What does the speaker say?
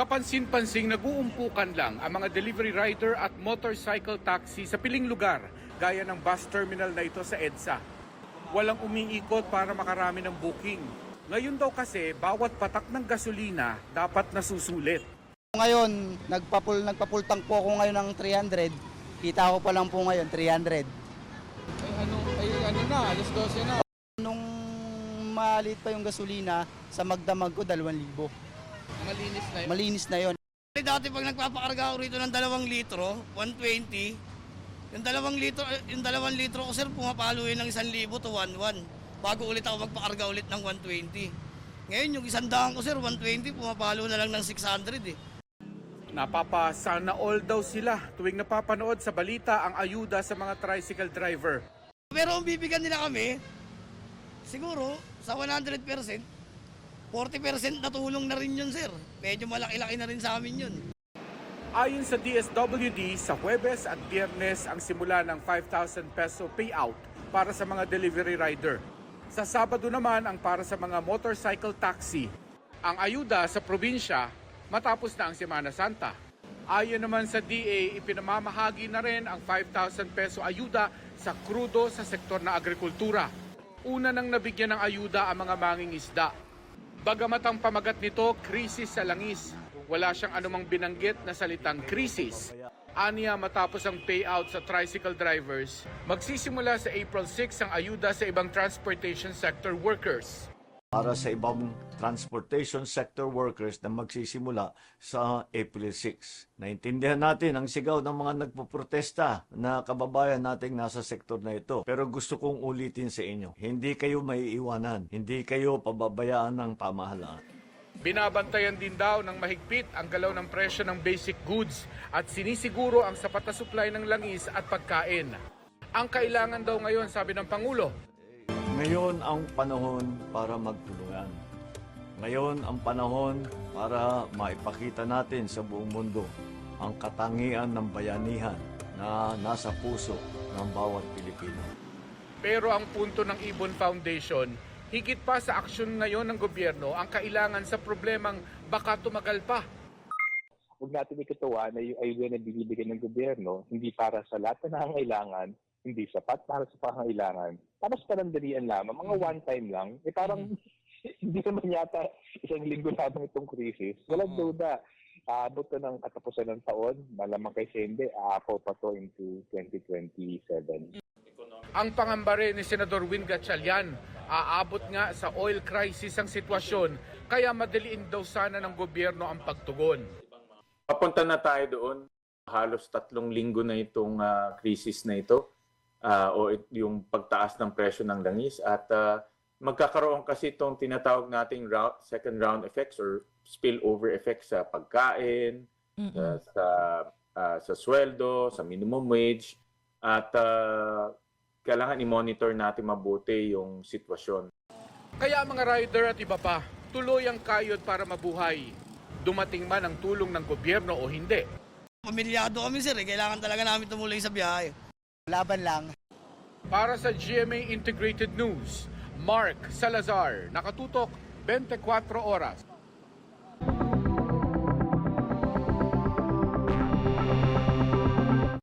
Kapansin-pansing nag-uumpukan lang ang mga delivery rider at motorcycle taxi sa piling lugar gaya ng bus terminal na ito sa EDSA. Walang umiikot para makarami ng booking. Ngayon daw kasi bawat patak ng gasolina dapat nasusulit. Ngayon, nagpa-full tank po ako ngayon ng 300. Kita ko pa lang po ngayon 300. Ano na, alas 12 na. Nung maliit pa yung gasolina, sa magdamag ko 2,000. Malinis na yun. Malinis na yon. Dati pag nagpapakarga ako rito ng 2 litro, 120, yung 2 litro ko sir, pumapalo yun ng 1,000 to 1,100. Bago ulit ako magpakarga ulit ng 120. Ngayon yung 100 ko sir, 120, pumapalo na lang ng 600 eh. Napapasana all daw sila tuwing napapanood sa balita ang ayuda sa mga tricycle driver. Pero kung bibigyan nila kami, siguro sa 100%, 40% na tulong na rin yun sir. Medyo malaki-laki na rin sa amin yun. Ayon sa DSWD, sa Huwebes at Biyernes ang simula ng 5,000 peso payout para sa mga delivery rider. Sa Sabado naman ang para sa mga motorcycle taxi. Ang ayuda sa probinsya matapos na ang Semana Santa. Ayon naman sa DA, ipinamamahagi na rin ang 5,000 peso ayuda sa krudo sa sektor na agrikultura. Una nang nabigyan ng ayuda ang mga mangingisda. Bagamat ang pamagat nito, krisis sa langis. Wala siyang anumang binanggit na salitang krisis. Aniya matapos ang payout sa tricycle drivers, magsisimula sa April 6 ang ayuda sa ibang transportation sector workers. Para sa ibang transportation sector workers na magsisimula sa April 6. Naintindihan natin ang sigaw ng mga nagpoprotesta na kababayan nating nasa sektor na ito. Pero gusto kong ulitin sa inyo, hindi kayo maiiwanan, hindi kayo pababayaan ng pamahalaan. Binabantayan din daw ng mahigpit ang galaw ng presyo ng basic goods at sinisiguro ang sapat na supply ng langis at pagkain. Ang kailangan daw ngayon, sabi ng Pangulo, ngayon ang panahon para magtulungan. Ngayon ang panahon para maipakita natin sa buong mundo ang katangian ng bayanihan na nasa puso ng bawat Pilipino. pero ang punto ng Ibon Foundation, higit pa sa aksyon ngayon ng gobyerno ang kailangan sa problemang baka tumagal pa. Huwag natin ikatuwa na yung ayuda na binibigay ng gobyerno, hindi para sa lahat na nangangailangan, hindi sapat para sa pangangailangan. Para sa panandalian lamang, mga one time lang, parang hindi naman yata isang linggo lamang itong krisis. Walang duda, aabot na ng katapusan ng taon, malamang kay hindi, aapaw pa to into 2027. Ang pangamba rin ni Senador Win Gatchalian, aabot nga sa oil crisis ang sitwasyon, kaya madaliin daw sana ng gobyerno ang pagtugon. Papunta na tayo doon. Halos 3 linggo na itong krisis na ito o yung pagtaas ng presyo ng langis at magkakaroon kasi itong tinatawag nating second round effects or spillover effects sa pagkain, sa sweldo, sa minimum wage at kailangan i-monitor natin mabuti yung sitwasyon. Kaya mga rider at iba pa, tuloy ang kayod para mabuhay. Dumating man ang tulong ng gobyerno o hindi. Pamilyado kami sir, kailangan talaga namin tumulong sa biyahe. Laban lang. Para sa GMA Integrated News, Mark Salazar, nakatutok 24 oras.